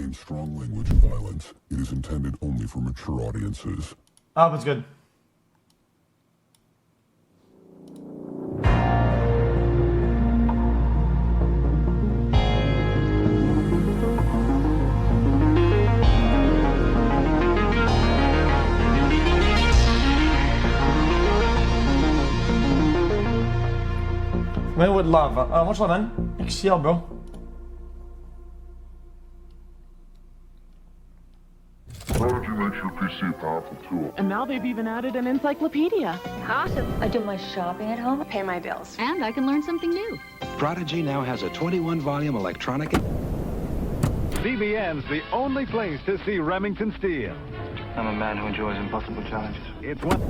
contains strong language and violence. It is intended only for mature audiences. Oh, that's good. Man with lava. What's that, man? Ik zie jou, bro. Technology makes your PC a powerful tool. And now they've even added an encyclopedia. Awesome. I do my shopping at home, pay my bills. And I can learn something new. Prodigy now has a 21-volume electronic... CBN's the only place to see Remington Steele. I'm a man who enjoys impossible challenges. It's one...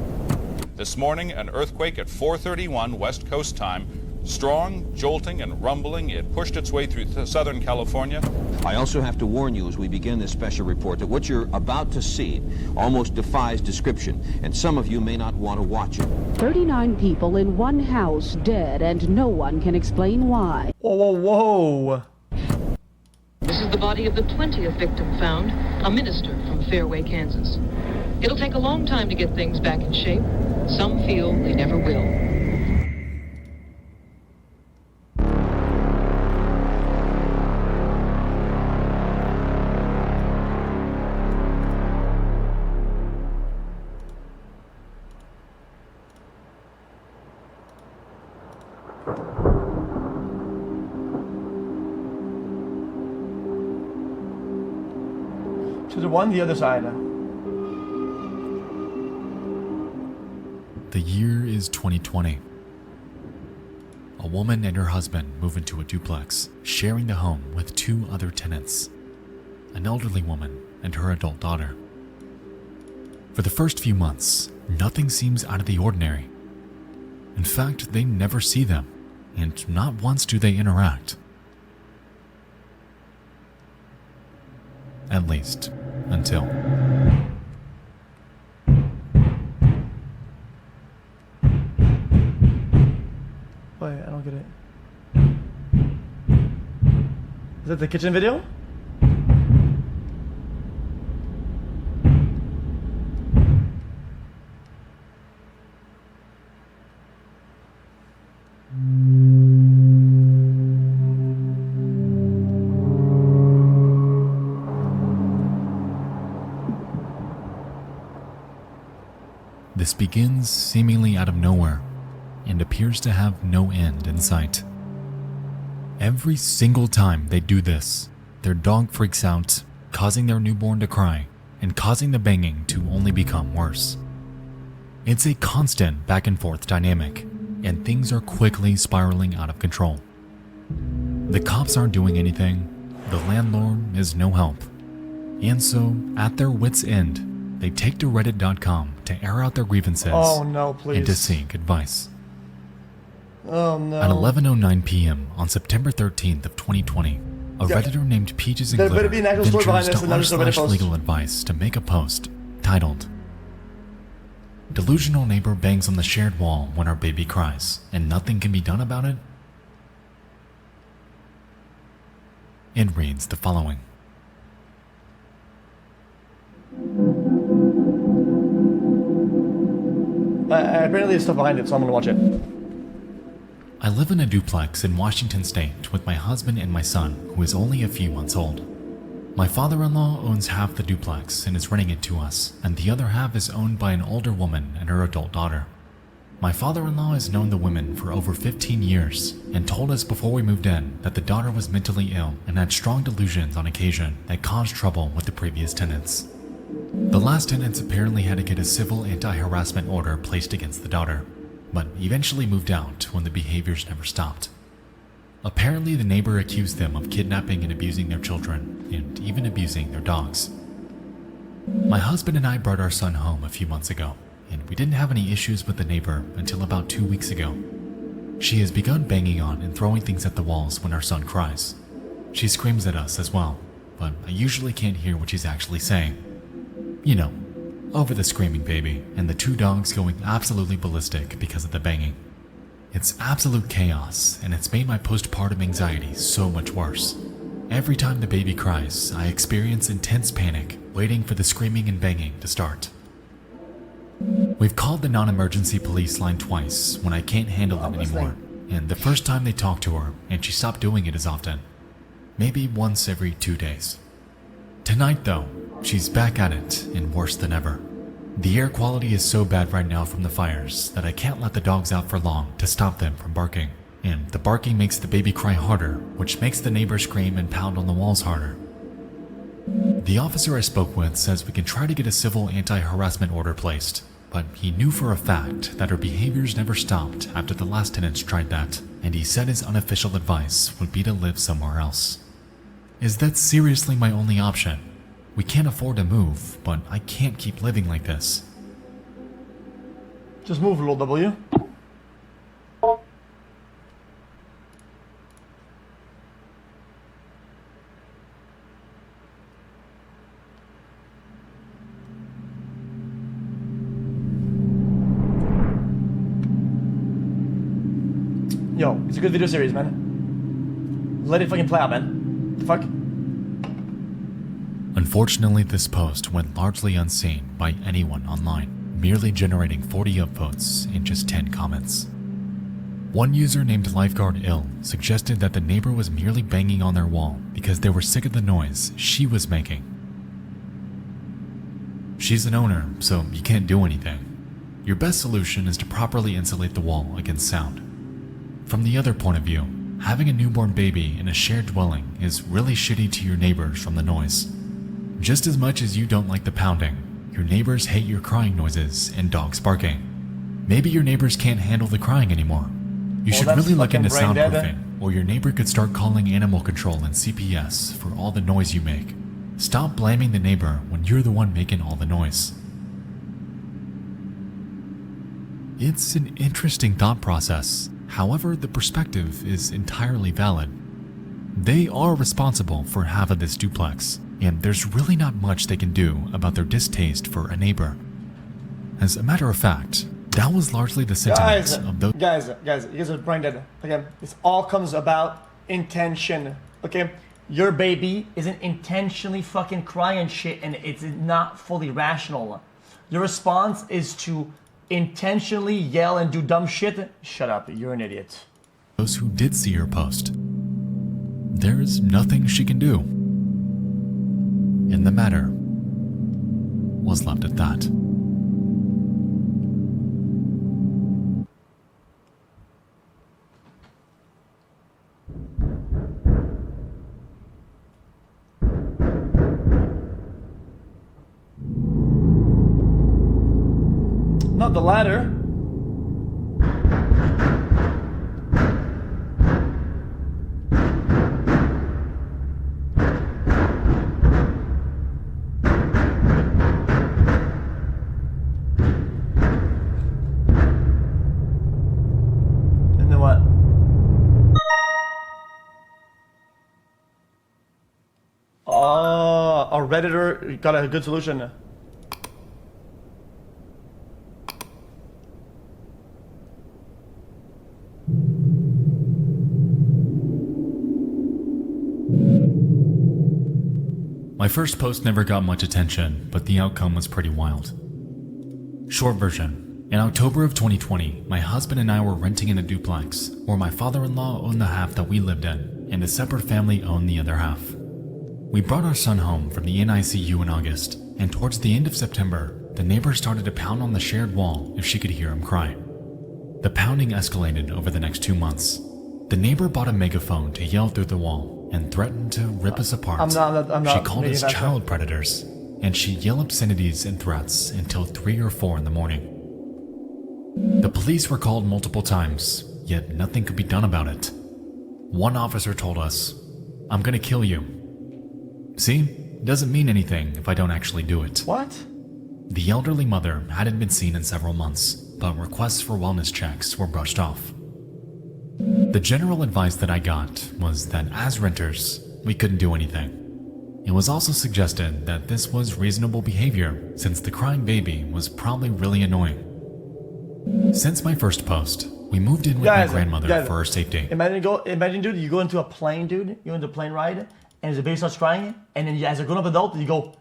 This morning, an earthquake at 4:31 West Coast time. Strong, jolting, and rumbling, it pushed its way through Southern California. I also have to warn you as we begin this special report that what you're about to see almost defies description, and some of you may not want to watch it. 39 people in one house dead, and no one can explain why. Whoa, whoa, whoa. This is the body of the 20th victim found, a minister from Fairway, Kansas. It'll take a long time to get things back in shape. Some feel they never will. To the one, the other side. The year is 2020. A woman and her husband move into a duplex, sharing the home with two other tenants, an elderly woman and her adult daughter. For the first few months, nothing seems out of the ordinary. In fact, they never see them, and not once do they interact. At least, until... Wait, I don't get it. Is that the kitchen video? This begins seemingly out of nowhere and appears to have no end in sight. Every single time they do this, their dog freaks out, causing their newborn to cry and causing the banging to only become worse. It's a constant back and forth dynamic, and things are quickly spiraling out of control. The cops aren't doing anything, the landlord is no help, and so, at their wits' end, they take to reddit.com to air out their grievances and to seek advice. Oh no. At 11:09 p.m. on September 13th of 2020, a Redditor named Peaches and Glitter ventures to r/legal advice to make a post titled, "Delusional neighbor bangs on the shared wall when our baby cries, and nothing can be done about it?" It reads the following. Apparently there's stuff behind it, so I'm gonna watch it. I live in a duplex in Washington State with my husband and my son, who is only a few months old. My father-in-law owns half the duplex and is renting it to us, and the other half is owned by an older woman and her adult daughter. My father-in-law has known the women for over 15 years and told us before we moved in that the daughter was mentally ill and had strong delusions on occasion that caused trouble with the previous tenants. The last tenants apparently had to get a civil anti-harassment order placed against the daughter, but eventually moved out when the behaviors never stopped. Apparently the neighbor accused them of kidnapping and abusing their children, and even abusing their dogs. My husband and I brought our son home a few months ago, and we didn't have any issues with the neighbor until about 2 weeks ago. She has begun banging on and throwing things at the walls when our son cries. She screams at us as well, but I usually can't hear what she's actually saying. You know, over the screaming baby and the two dogs going absolutely ballistic because of the banging. It's absolute chaos, and it's made my postpartum anxiety so much worse. Every time the baby cries, I experience intense panic, waiting for the screaming and banging to start. We've called the non-emergency police line twice when I can't handle it anymore, and the first time they talked to her and she stopped doing it as often. Maybe once every 2 days. Tonight though, she's back at it and worse than ever. The air quality is so bad right now from the fires that I can't let the dogs out for long to stop them from barking. And the barking makes the baby cry harder, which makes the neighbors scream and pound on the walls harder. The officer I spoke with says we can try to get a civil anti-harassment order placed, but he knew for a fact that her behaviors never stopped after the last tenants tried that, and he said his unofficial advice would be to live somewhere else. Is that seriously my only option? We can't afford to move, but I can't keep living like this. Just move, little W. Yo, it's a good video series, man. Let it fucking play out, man. The fuck? Unfortunately, this post went largely unseen by anyone online, merely generating 40 upvotes and just 10 comments. One user named Lifeguard Ill suggested that the neighbor was merely banging on their wall because they were sick of the noise she was making. She's an owner, so you can't do anything. Your best solution is to properly insulate the wall against sound. From the other point of view, having a newborn baby in a shared dwelling is really shitty to your neighbors from the noise. Just as much as you don't like the pounding, your neighbors hate your crying noises and dogs barking. Maybe your neighbors can't handle the crying anymore. You should really look into soundproofing, or your neighbor could start calling animal control and CPS for all the noise you make. Stop blaming the neighbor when you're the one making all the noise. It's an interesting thought process. However, the perspective is entirely valid. They are responsible for half of this duplex, and there's really not much they can do about their distaste for a neighbor. As a matter of fact, that was largely the sentiment of those— Guys, you guys are brain dead. Okay, this all comes about intention. Okay, your baby isn't intentionally fucking crying shit, and it's not fully rational. Your response is to intentionally yell and do dumb shit. Shut up, you're an idiot. Those who did see her post. There's nothing she can do. And the matter was left at that. Not the ladder. And then what? Oh, a Redditor got a good solution. My first post never got much attention, but the outcome was pretty wild. Short version. In October of 2020, my husband and I were renting in a duplex, where my father-in-law owned the half that we lived in, and a separate family owned the other half. We brought our son home from the NICU in August, and towards the end of September, the neighbor started to pound on the shared wall if she could hear him cry. The pounding escalated over the next 2 months. The neighbor bought a megaphone to yell through the wall and threatened to rip us apart. I'm not She called us child predators, and she'd yell obscenities and threats until 3 or 4 in the morning. The police were called multiple times, yet nothing could be done about it. One officer told us, "I'm gonna kill you." See, it doesn't mean anything if I don't actually do it. What? The elderly mother hadn't been seen in several months, but requests for wellness checks were brushed off. The general advice that I got was that as renters, we couldn't do anything. It was also suggested that this was reasonable behavior since the crying baby was probably really annoying. Since my first post, we moved in with my grandmother for her safety. Imagine dude, you go into a plane, dude. You go into a plane ride, and the baby starts crying, and then as a grown-up adult, you go,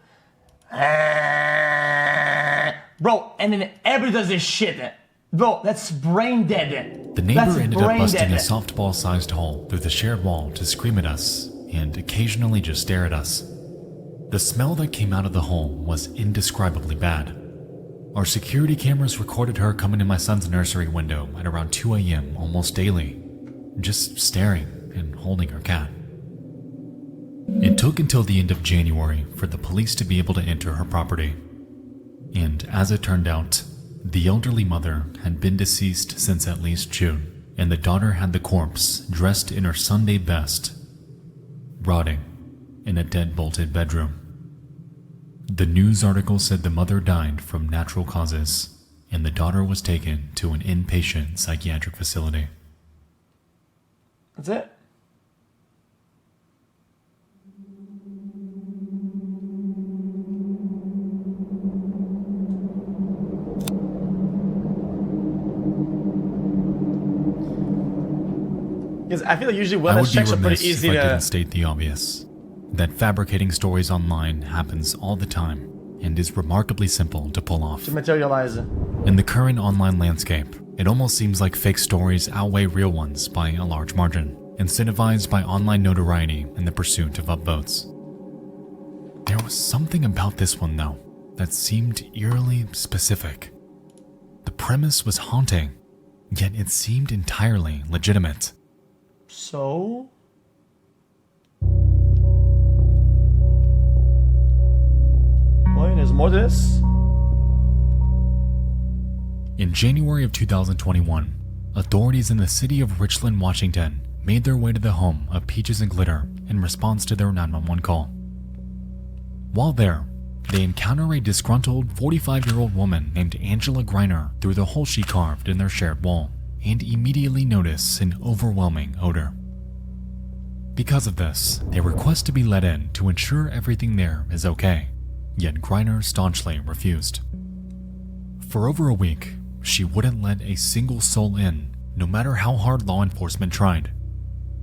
bro, and then everybody does this shit. Bro, that's brain dead. The neighbor ended up busting a softball-sized hole through the shared wall to scream at us and occasionally just stare at us. The smell that came out of the hole was indescribably bad. Our security cameras recorded her coming in my son's nursery window at around 2 a.m. almost daily, just staring and holding her cat. It took until the end of January for the police to be able to enter her property. And as it turned out, the elderly mother had been deceased since at least June, and the daughter had the corpse dressed in her Sunday best, rotting in a dead-bolted bedroom. The news article said the mother died from natural causes, and the daughter was taken to an inpatient psychiatric facility. That's it. Because I feel like usually wellness checks are pretty easy to... I didn't state the obvious, that fabricating stories online happens all the time and is remarkably simple to pull off. To materialize. In the current online landscape, it almost seems like fake stories outweigh real ones by a large margin, incentivized by online notoriety and the pursuit of upvotes. There was something about this one, though, that seemed eerily specific. The premise was haunting, yet it seemed entirely legitimate. So? Boy, there's more to this. In January of 2021, authorities in the city of Richland, Washington made their way to the home of Peaches and Glitter in response to their 911 call. While there, they encounter a disgruntled 45-year-old woman named Angela Greiner through the hole she carved in their shared wall, and immediately notice an overwhelming odor. Because of this, they request to be let in to ensure everything there is okay, yet Greiner staunchly refused. For over a week, she wouldn't let a single soul in, no matter how hard law enforcement tried.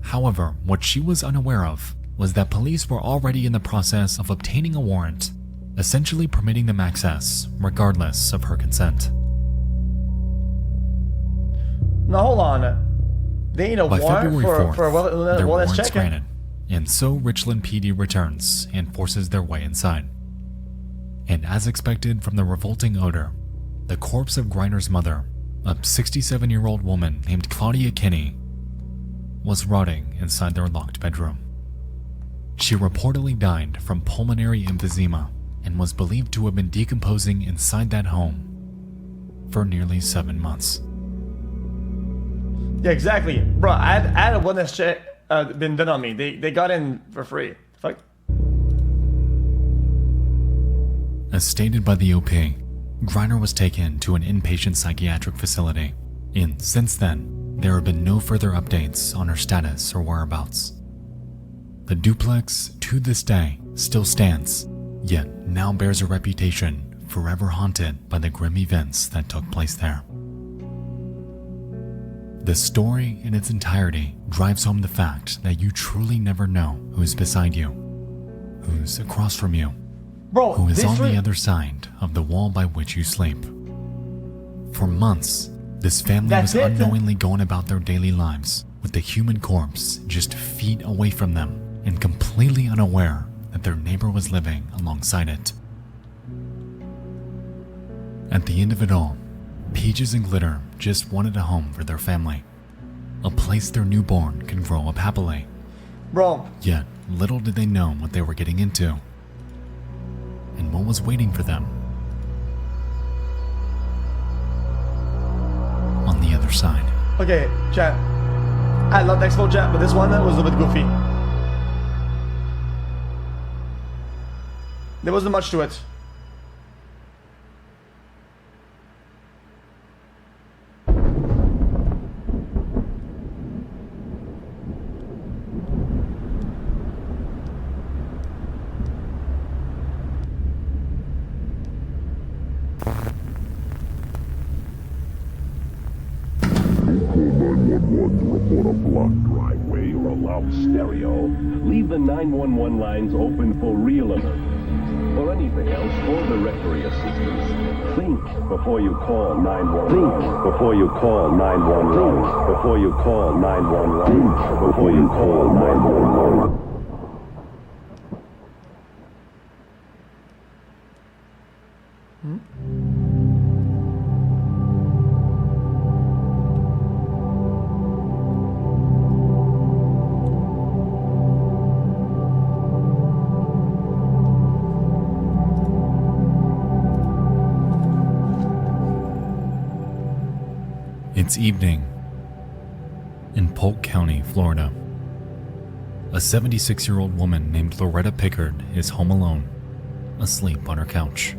However, what she was unaware of was that police were already in the process of obtaining a warrant, essentially permitting them access, regardless of her consent. Now hold on. They need a By warrant February 4th, for their wellness warrant's check. granted, and so Richland PD returns and forces their way inside. And as expected from the revolting odor, the corpse of Greiner's mother, a 67-year-old woman named Claudia Kinney, was rotting inside their locked bedroom. She reportedly died from pulmonary emphysema and was believed to have been decomposing inside that home for nearly 7 months. Yeah, exactly. Bro, I had a wellness check been done on me. They got in for free. Fuck. As stated by the OP, Greiner was taken to an inpatient psychiatric facility, and since then, there have been no further updates on her status or whereabouts. The duplex, to this day, still stands, yet now bears a reputation forever haunted by the grim events that took place there. The story in its entirety drives home the fact that you truly never know who's beside you, who's across from you, bro, who is on the other side of the wall by which you sleep. For months, this family was unknowingly going about their daily lives with the human corpse just feet away from them and completely unaware that their neighbor was living alongside it. At the end of it all, Peaches and Glitter just wanted a home for their family, a place their newborn could grow up happily. Bro. Yet, little did they know what they were getting into, and what was waiting for them on the other side. Okay, chat. I love Expo chat, but this one was a little bit goofy. There wasn't much to it. Call 911 to report a blocked driveway or a loud stereo. Leave the 911 lines open for real alerts. For anything else, or directory assistance. Think before you call 911. Think before you call 911. Think before you call 911. Think before you call 911. It's evening in Polk County, Florida. A 76-year-old woman named Loretta Pickard is home alone, asleep on her couch.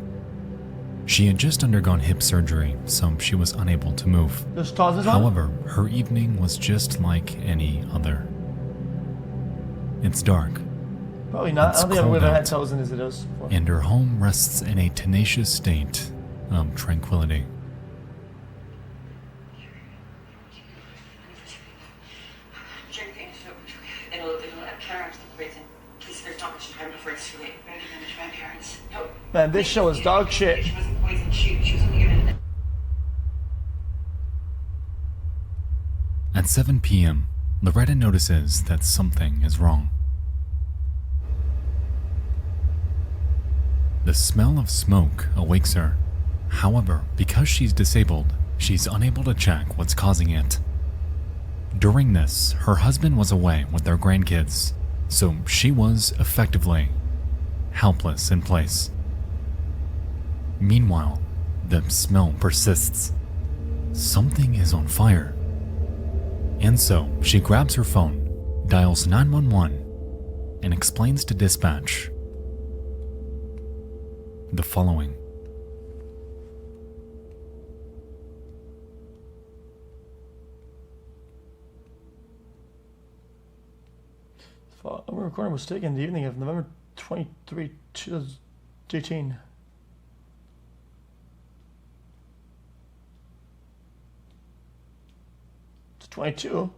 She had just undergone hip surgery, so she was unable to move. However, her evening was just like any other. It's dark. Probably not. I don't think I've ever had toes in as it is. And her home rests in a tenacious state of tranquility. Man, this show is dog shit. At 7 p.m., Loretta notices that something is wrong. The smell of smoke awakes her. However, because she's disabled, she's unable to check what's causing it. During this, her husband was away with their grandkids, so she was effectively helpless in place. Meanwhile, the smell persists. Something is on fire. And so, she grabs her phone, dials 911, and explains to dispatch the following. The recording was taken in the evening of November 23, 2018. It's 22.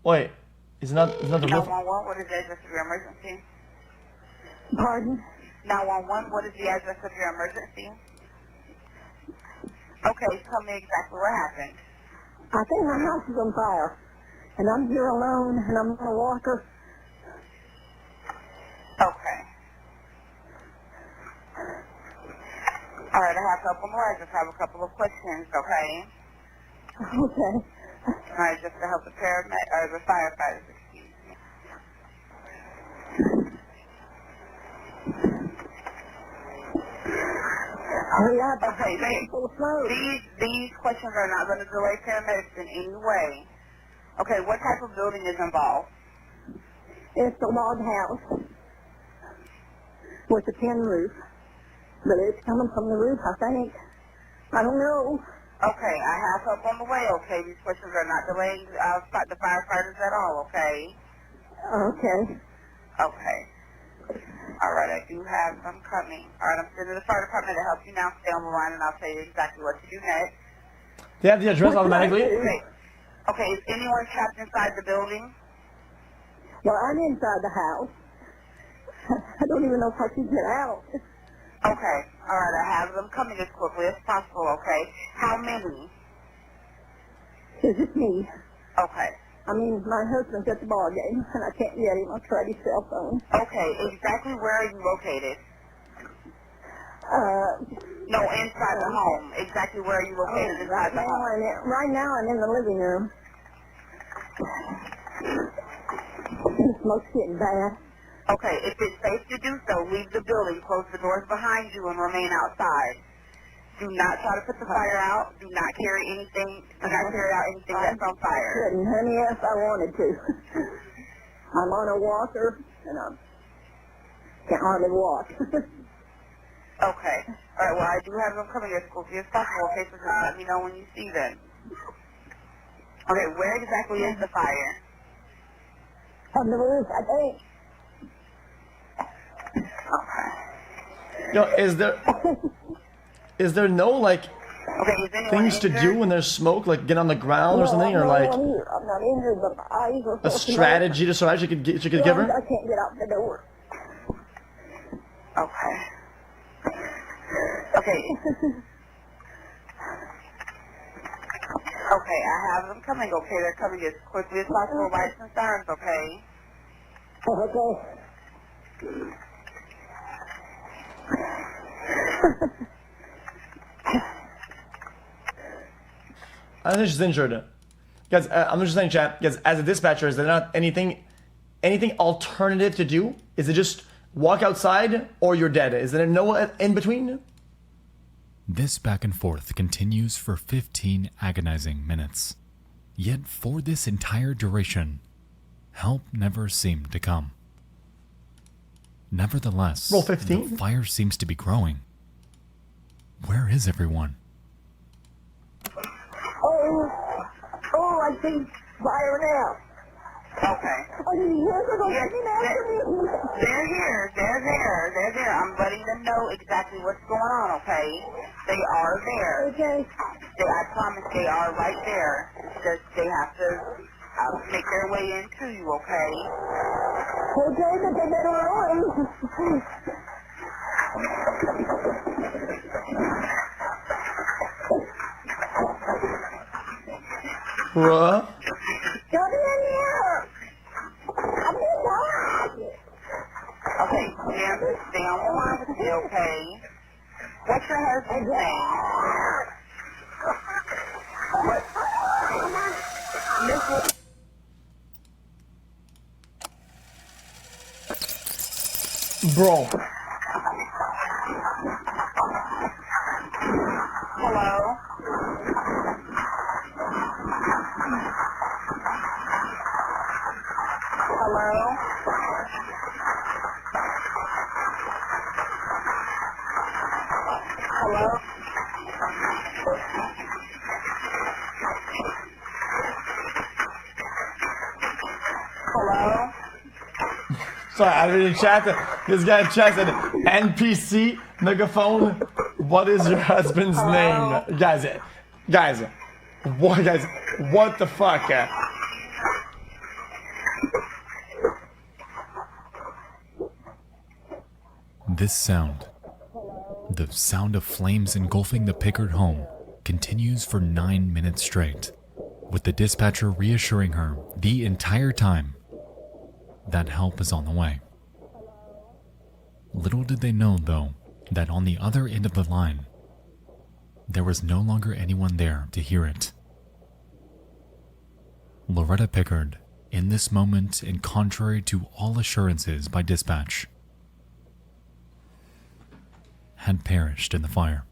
Wait, is not the real? 911, what is the address of your emergency? Pardon? 911, what is the address of your emergency? Okay, tell me exactly what happened. I think my house is on fire, and I'm here alone, and I'm on a walker. Okay. All right, I have a couple more. I just have a couple of questions, okay? Okay. All right, just to help the the firefighters, excuse me. Hurry up. Okay, these questions are not going to delay paramedics in any way. Okay, what type of building is involved? It's a log house with a tin roof, but it's coming from the roof, I think. I don't know. Okay, I have help on the way, okay? These questions are not delaying the firefighters at all, okay? Okay. Okay. All right, I do have them coming. All right, I'm sending the fire department to help you now. Stay on the line, and I'll tell you exactly what to do next. They have the address automatically? Okay, is anyone trapped inside the building? Well, I'm inside the house. I don't even know if I can get out. Okay, all right, I have them coming as quickly as possible, okay? How many? It's just me. Okay. I mean, my husband's at the ball game, and I can't get him. I'll try his cell phone. Okay, exactly where are you located? No, inside the home. Exactly where are you located inside the home? Right now, I'm in the living room. The smoke's getting bad. Okay, if it's safe to do so, leave the building, close the doors behind you, and remain outside. Do not try to put the fire out. Do not carry anything. Do not carry out anything that's on fire. Couldn't, honey, if I wanted to. I'm on a walker, and I can't hardly walk. Okay. All right, well, I do have them coming as quickly as possible, okay, so just let me know when you see them. Okay, where exactly is the fire? On the roof, I think. Okay. Yo, is there no like Okay, is anyone things to injured? do when there's smoke, like get on the ground or something, or like I'm not injured, but my eyes are a strategy to survive? She could give her. I can't get out the door. Okay. Okay. Okay, I have them coming, okay? They're coming as quickly as possible, lights and sirens, okay? Okay. I think she's injured. Guys, I'm just saying, chat. Guys, as a dispatcher, is there not anything alternative to do? Is it just walk outside or you're dead? Is there no in between? This back and forth continues for 15 agonizing minutes. Yet for this entire duration, help never seemed to come. Nevertheless, Roll 15. the fire seems to be growing. Where is everyone? Oh, I see fire now. Okay. Oh, you hear them? Yes, they're here. They're there. I'm letting them know exactly what's going on, okay? They are there. Okay. I promise they are right there. It's just they have to make their way into you, okay? Okay, but they better run. Bruh. Come in here. I'm inside. Okay, Jim, stay on the line with me, okay? What's your husband's name? Bro. Hello? Hello? Hello? Hello? Sorry, I didn't chat. This guy in chat said NPC megaphone. What is your husband's name, guys? What the fuck? This sound, the sound of flames engulfing the Pickard home, continues for 9 minutes straight, with the dispatcher reassuring her the entire time that help is on the way. Little did they know, though, that on the other end of the line, there was no longer anyone there to hear it. Loretta Pickard, in this moment and contrary to all assurances by dispatch, had perished in the fire.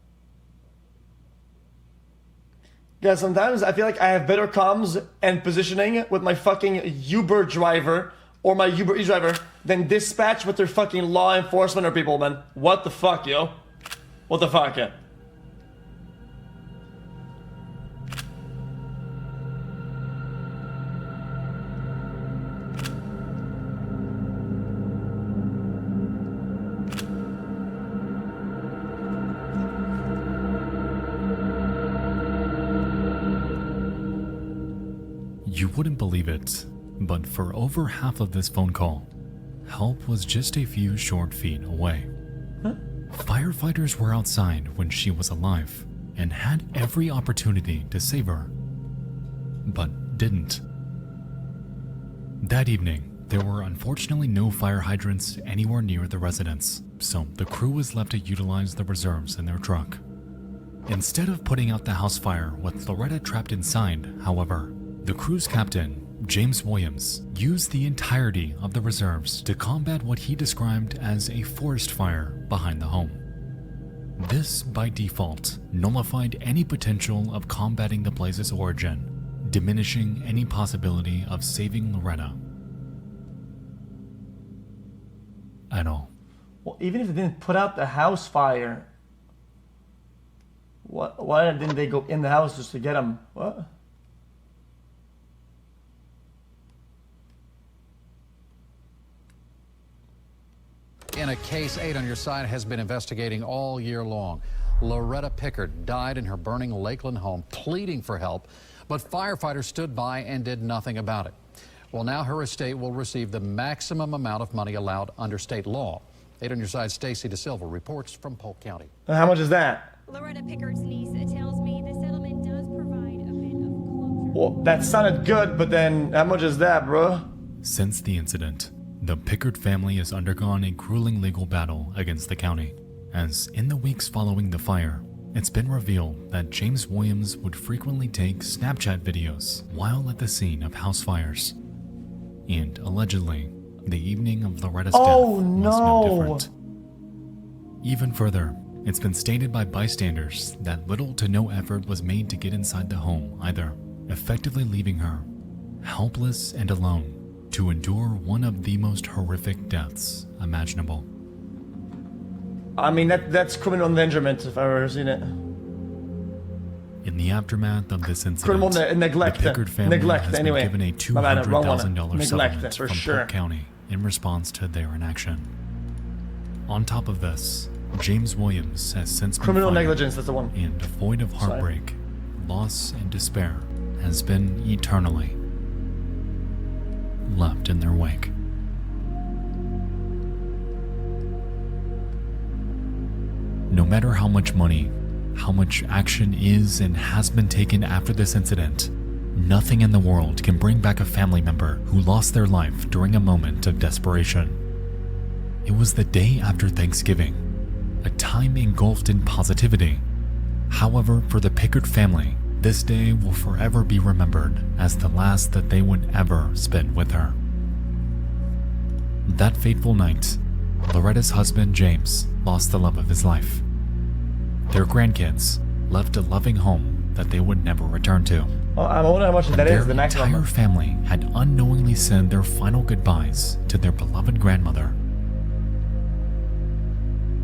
Yeah, sometimes I feel like I have better comms and positioning with my fucking Uber driver or my Uber Eats driver than dispatch with their fucking law enforcement or people, man. What the fuck, yo? What the fuck, yeah? You wouldn't believe it, but for over half of this phone call, help was just a few short feet away. Huh? Firefighters were outside when she was alive and had every opportunity to save her, but didn't. That evening, there were unfortunately no fire hydrants anywhere near the residence, so the crew was left to utilize the reserves in their truck. Instead of putting out the house fire with Loretta trapped inside, however, the crew's captain, James Williams, used the entirety of the reserves to combat what he described as a forest fire behind the home. This, by default, nullified any potential of combating the blaze's origin, diminishing any possibility of saving Loretta at all. Well, even if they didn't put out the house fire, why didn't they go in the house just to get him? What? In a case 8 on your side has been investigating all year long. Loretta Pickard died in her burning Lakeland home, pleading for help, but firefighters stood by and did nothing about it. Well, now her estate will receive the maximum amount of money allowed under state law. 8 on your side, Stacy DeSilva reports from Polk County. And how much is that? Loretta Pickard's niece tells me the settlement does provide a bit of closure. Well, that sounded good, but then how much is that, bro? Since the incident, the Pickard family has undergone a grueling legal battle against the county, as in the weeks following the fire, it's been revealed that James Williams would frequently take Snapchat videos while at the scene of house fires. And allegedly, the evening of Loretta's death was no different. Even further, it's been stated by bystanders that little to no effort was made to get inside the home either, effectively leaving her helpless and alone to endure one of the most horrific deaths imaginable. I mean, that's criminal endangerment if I've ever seen it. In the aftermath of this incident, Criminal neglect. the Pickard family has anyway. been given a $200,000 settlement from Polk County in response to their inaction. On top of this, James Williams has since been criminal fired, negligence, that's the one. And devoid of heartbreak, loss, and despair, has been eternally left in their wake. No matter how much money, how much action is and has been taken after this incident, nothing in the world can bring back a family member who lost their life during a moment of desperation. It was the day after Thanksgiving, a time engulfed in positivity. However, for the Pickard family, this day will forever be remembered as the last that they would ever spend with her. That fateful night, Loretta's husband, James, lost the love of his life. Their grandkids left a loving home that they would never return to. Well, I wonder how much that is, the next one. Their entire family had unknowingly said their final goodbyes to their beloved grandmother.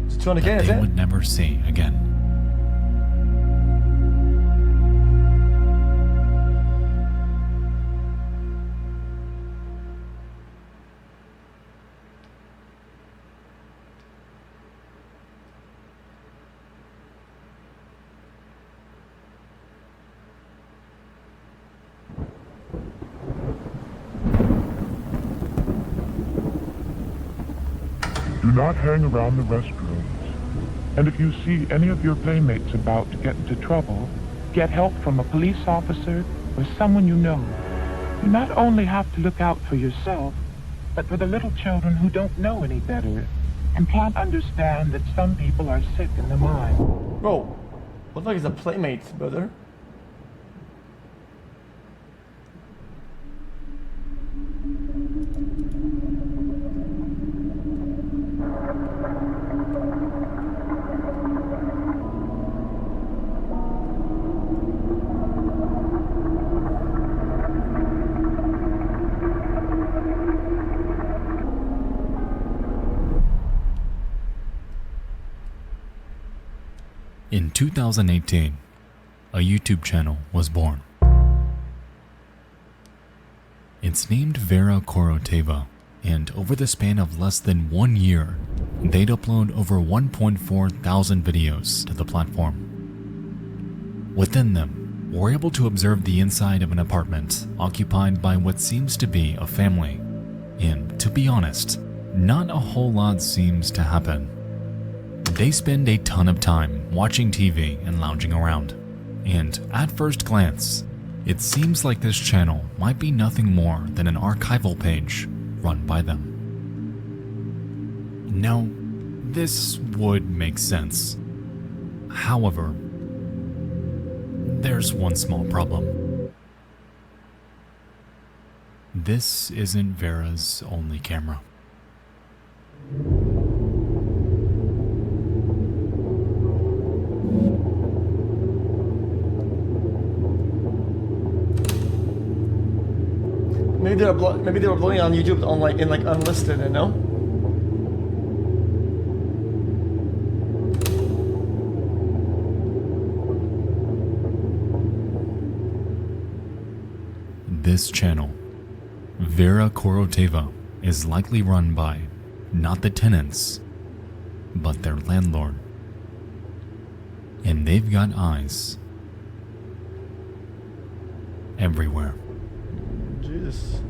It's 200K, that is they it? would never see again. Do not hang around the restrooms. And if you see any of your playmates about to get into trouble, get help from a police officer or someone you know. You not only have to look out for yourself, but for the little children who don't know any better and can't understand that some people are sick in the mind. Bro, what the fuck is a playmate, brother? In 2018, a YouTube channel was born. It's named Vera Koroteva, and over the span of less than 1 year, they'd upload over 1.4 thousand videos to the platform. Within them, we're able to observe the inside of an apartment occupied by what seems to be a family. And to be honest, not a whole lot seems to happen. They spend a ton of time watching TV and lounging around, and at first glance, it seems like this channel might be nothing more than an archival page run by them. Now, this would make sense. However, there's one small problem. This isn't Vera's only camera. Maybe they were uploading on YouTube on in unlisted, you know? This channel, Vera Koroteva, is likely run by not the tenants, but their landlord. And they've got eyes everywhere. Jesus.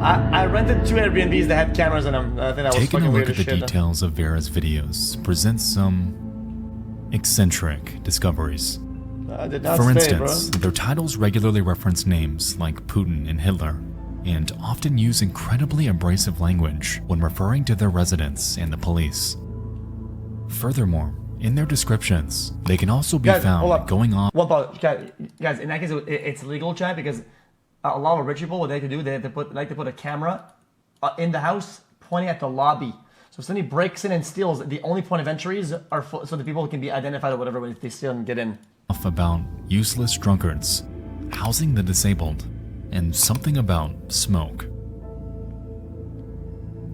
I rented 2 Airbnbs that had cameras in them. I think that was Taking fucking a look weird at as the shit. details of Vera's videos presents some eccentric discoveries. I did not For stay, instance, bro. their titles regularly reference names like Putin and Hitler, and often use incredibly abrasive language when referring to their residents and the police. Furthermore, in their descriptions, they can also be Guys, hold found up. going off. What about guys? In that case, it's legal, chat, because a lot of rich people, what they have to do, they have to put a camera in the house pointing at the lobby. So if somebody breaks in and steals, the only point of entries are so the people can be identified or whatever if they steal and get in. About useless drunkards, housing the disabled, and something about smoke.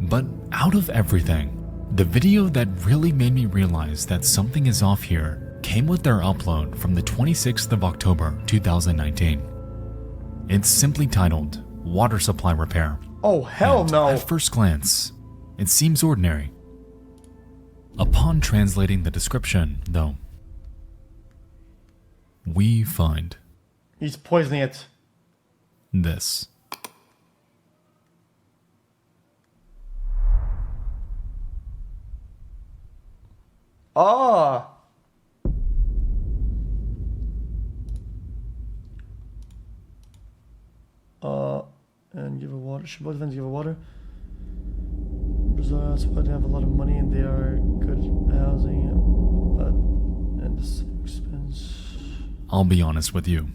But out of everything, the video that really made me realize that something is off here came with their upload from the 26th of October 2019. It's simply titled Water Supply Repair. Oh, hell And no. At first glance, it seems ordinary. Upon translating the description, though, we find He's poisoning it. this. Oh. And give her water. Should both of them give her water? Brazil, but they have a lot of money and they are good housing, but and this expense. I'll be honest with you.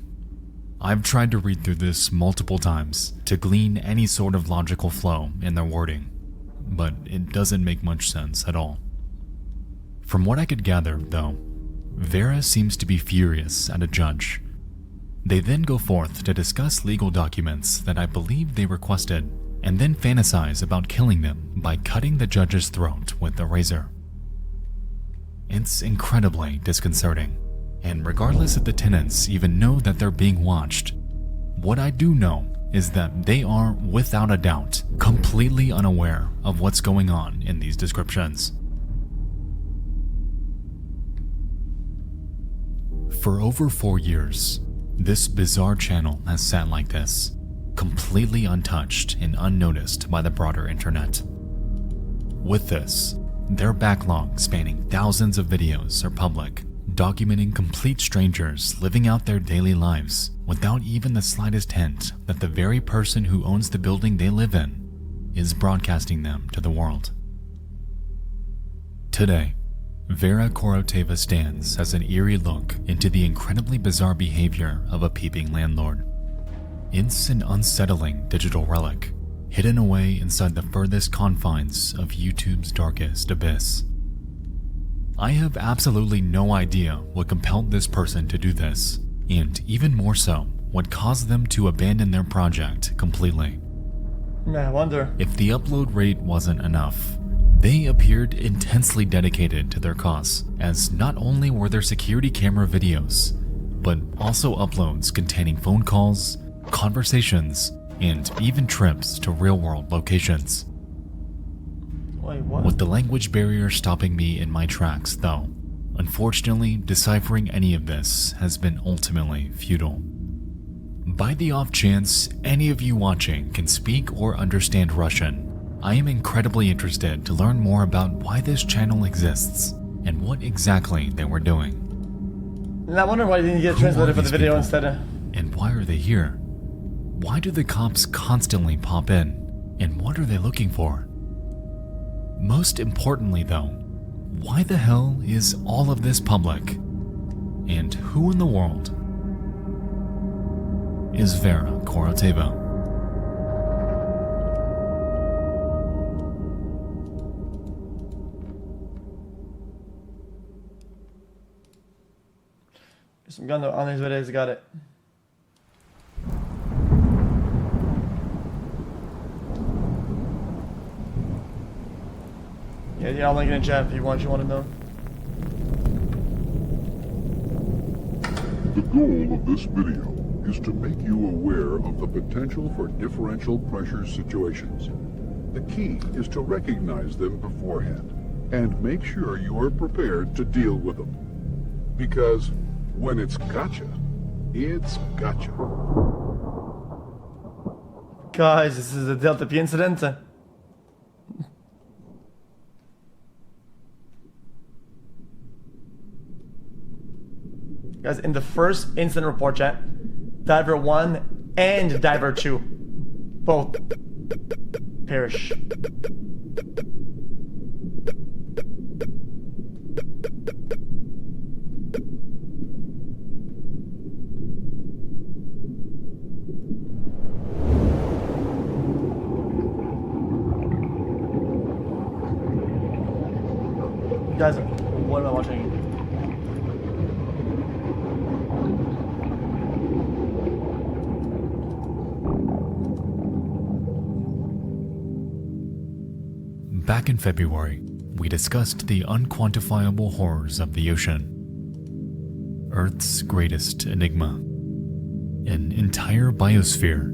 I've tried to read through this multiple times to glean any sort of logical flow in their wording, but it doesn't make much sense at all. From what I could gather, though, Vera seems to be furious at a judge. They then go forth to discuss legal documents that I believe they requested, and then fantasize about killing them by cutting the judge's throat with a razor. It's incredibly disconcerting, and regardless if the tenants even know that they're being watched, what I do know is that they are, without a doubt, completely unaware of what's going on in these descriptions. For over 4 years, this bizarre channel has sat like this, completely untouched and unnoticed by the broader internet. With this, their backlog spanning thousands of videos are public, documenting complete strangers living out their daily lives without even the slightest hint that the very person who owns the building they live in is broadcasting them to the world. Today, Vera Koroteva stands as an eerie look into the incredibly bizarre behavior of a peeping landlord. It's an unsettling digital relic, hidden away inside the furthest confines of YouTube's darkest abyss. I have absolutely no idea what compelled this person to do this, and even more so, what caused them to abandon their project completely. I wonder. If the upload rate wasn't enough, they appeared intensely dedicated to their cause, as not only were there security camera videos, but also uploads containing phone calls, conversations, and even trips to real-world locations. Wait, what? With the language barrier stopping me in my tracks, though, unfortunately, deciphering any of this has been ultimately futile. By the off chance any of you watching can speak or understand Russian, I am incredibly interested to learn more about why this channel exists and what exactly they were doing. And I wonder why you didn't get translated for the video instead of. And why are they here? Why do the cops constantly pop in? And what are they looking for? Most importantly though, why the hell is all of this public? And who in the world is Vera Koroteva? Some gun on his videos, got it. Yeah, I'll link it in chat if you want to know. The goal of this video is to make you aware of the potential for differential pressure situations. The key is to recognize them beforehand and make sure you are prepared to deal with them. Because when it's gotcha, it's gotcha. Guys, this is a Delta P incident. Guys, in the first incident report chat, Diver 1 and Diver 2 both perish. Guys, what am I watching? Back in February, we discussed the unquantifiable horrors of the ocean. Earth's greatest enigma. An entire biosphere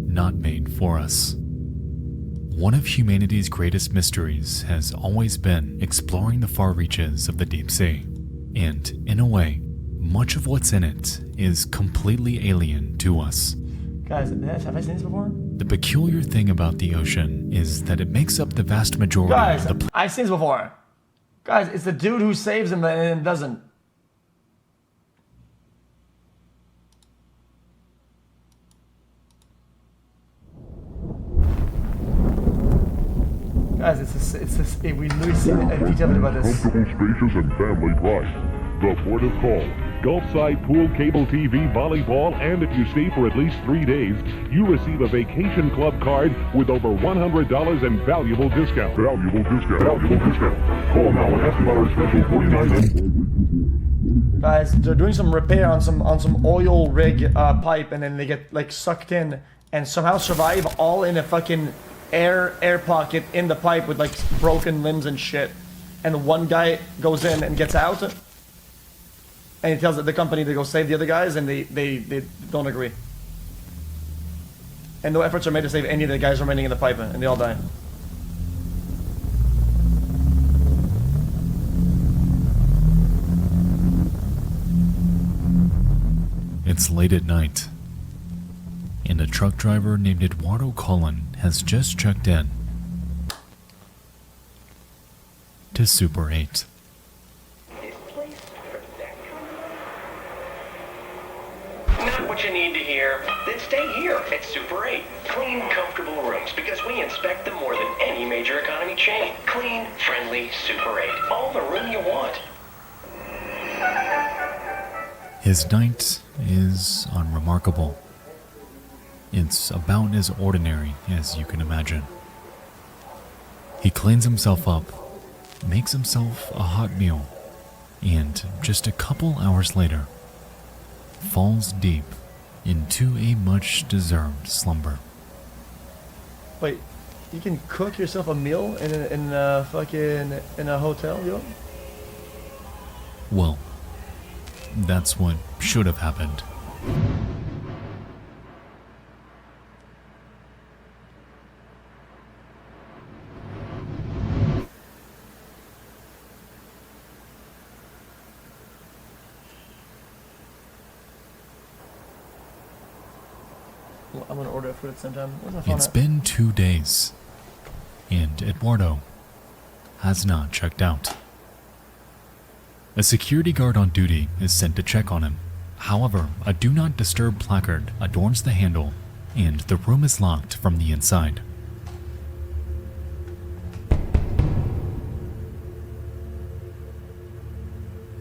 not made for us. One of humanity's greatest mysteries has always been exploring the far reaches of the deep sea. And in a way, much of what's in it is completely alien to us. Guys, have I seen this before? The peculiar thing about the ocean is that it makes up the vast majority Guys, of the I've seen this before. Guys, it's the dude who saves him and doesn't. Guys, we literally seen a detail about this. Comfortable, spacious, and family pride. The port of call. Gulfside pool, cable TV, volleyball, and if you stay for at least 3 days, you receive a vacation club card with over $100 in valuable discount. Valuable discount. Call now and ask about our special 49. Guys, they're doing some repair on some oil rig pipe, and then they get like sucked in and somehow survive all in a fucking air pocket in the pipe with like broken limbs and shit. And one guy goes in and gets out. And he tells the company to go save the other guys, and they don't agree. And no efforts are made to save any of the guys remaining in the pipe, and they all die. It's late at night, and a truck driver named Eduardo Cullen has just checked in to Super 8. Not what you need to hear. Then stay here at Super 8. Clean, comfortable rooms because we inspect them more than any major economy chain. Clean, friendly Super 8. All the room you want. His night is unremarkable. It's about as ordinary as you can imagine. He cleans himself up, makes himself a hot meal, and just a couple hours later, falls deep into a much-deserved slumber. Wait, you can cook yourself a meal in a hotel, yo? Well, that's what should have happened. I'm gonna order food at the same time. Where's my phone It's at? been 2 days, and Eduardo has not checked out. A security guard on duty is sent to check on him. However, a do not disturb placard adorns the handle, and the room is locked from the inside.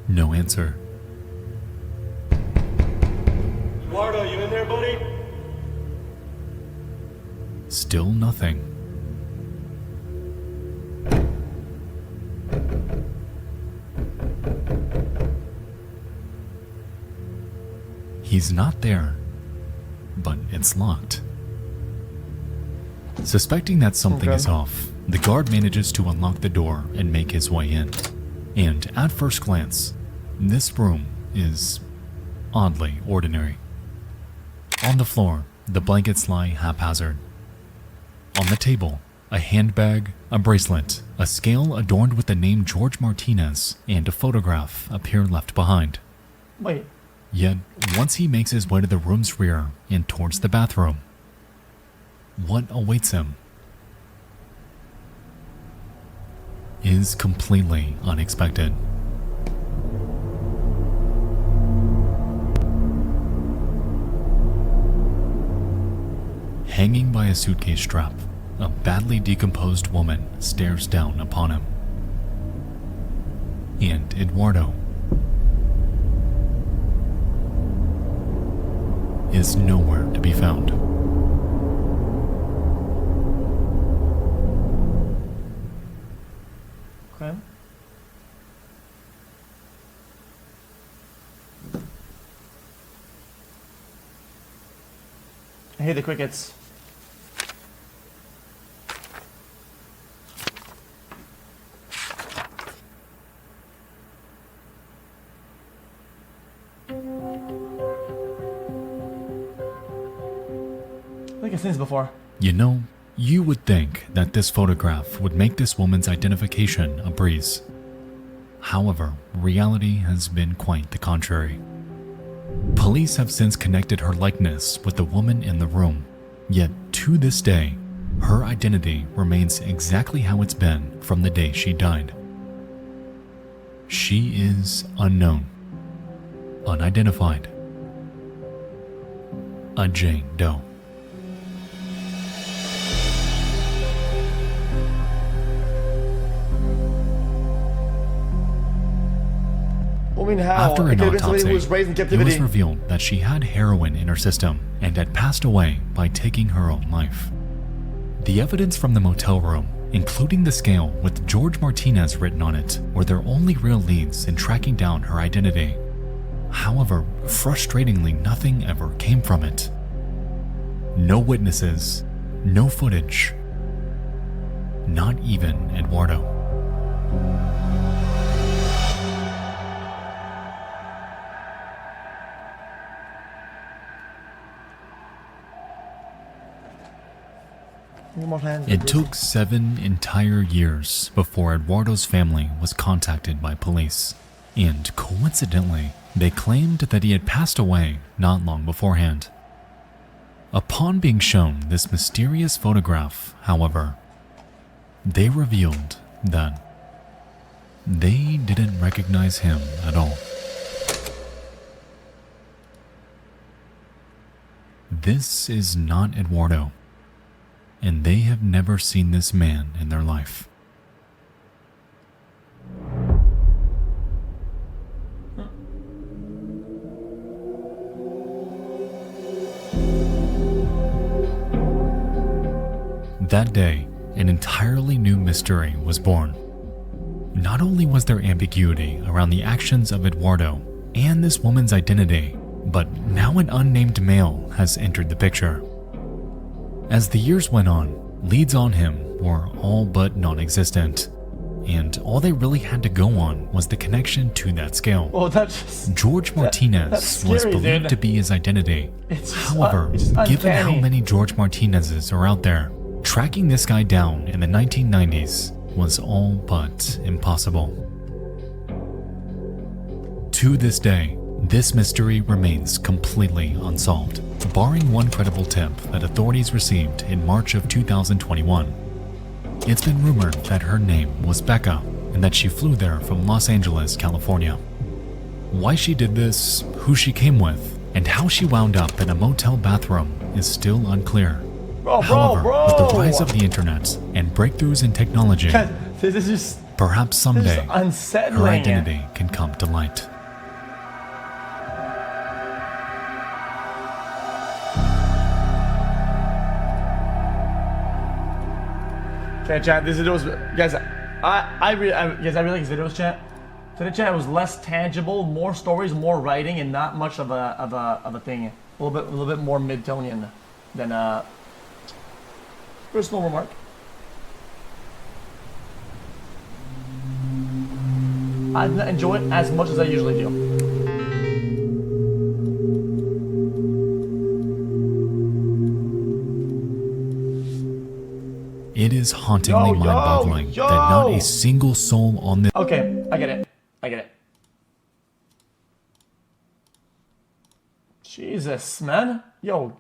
No answer. Eduardo, you in there, buddy? Still nothing. He's not there, but it's locked. Suspecting that something is off, the guard manages to unlock the door and make his way in. And at first glance, this room is oddly ordinary. On the floor, the blankets lie haphazard. On the table, a handbag, a bracelet, a scale adorned with the name George Martinez, and a photograph appear left behind. Wait. Yet, once he makes his way to the room's rear and towards the bathroom, what awaits him is completely unexpected. Hanging by a suitcase strap, a badly decomposed woman stares down upon him. And Eduardo is nowhere to be found. Okay. I hear the crickets. I think I've seen this before. You know, you would think that this photograph would make this woman's identification a breeze. However, reality has been quite the contrary. Police have since connected her likeness with the woman in the room, yet to this day, her identity remains exactly how it's been from the day she died. She is unknown, unidentified, a Jane Doe. I mean, how? After an autopsy, Who was raised in it captivity. was revealed that she had heroin in her system and had passed away by taking her own life. The evidence from the motel room, including the scale with George Martinez written on it, were their only real leads in tracking down her identity. However, frustratingly, nothing ever came from it. No witnesses, no footage, not even Eduardo. It took 7 entire years before Eduardo's family was contacted by police, and coincidentally, they claimed that he had passed away not long beforehand. Upon being shown this mysterious photograph, however, they revealed that they didn't recognize him at all. This is not Eduardo, and they have never seen this man in their life. That day, an entirely new mystery was born. Not only was there ambiguity around the actions of Eduardo and this woman's identity, but now an unnamed male has entered the picture. As the years went on, leads on him were all but non-existent, and all they really had to go on was the connection to that scale. Oh, that's George Martinez that's was scary, believed dude. to be his identity. However, it's given how uncanny. many George Martinezes are out there, tracking this guy down in the 1990s was all but impossible. To this day, this mystery remains completely unsolved, barring one credible tip that authorities received in March of 2021. It's been rumored that her name was Becca and that she flew there from Los Angeles, California. Why she did this, who she came with, and how she wound up in a motel bathroom is still unclear. However, with the rise of the internet and breakthroughs in technology, this is just perhaps someday her unsettling. identity can come to light. Okay, chat. This videos, guys. I really like these videos, chat. Today, chat was less tangible, more stories, more writing, and not much of a thing. A little bit more mid-tonian than personal remark. I did not enjoy it as much as I usually do. It is hauntingly mind-boggling that not a single soul on this— Okay, I get it. I get it. Jesus, man. Yo.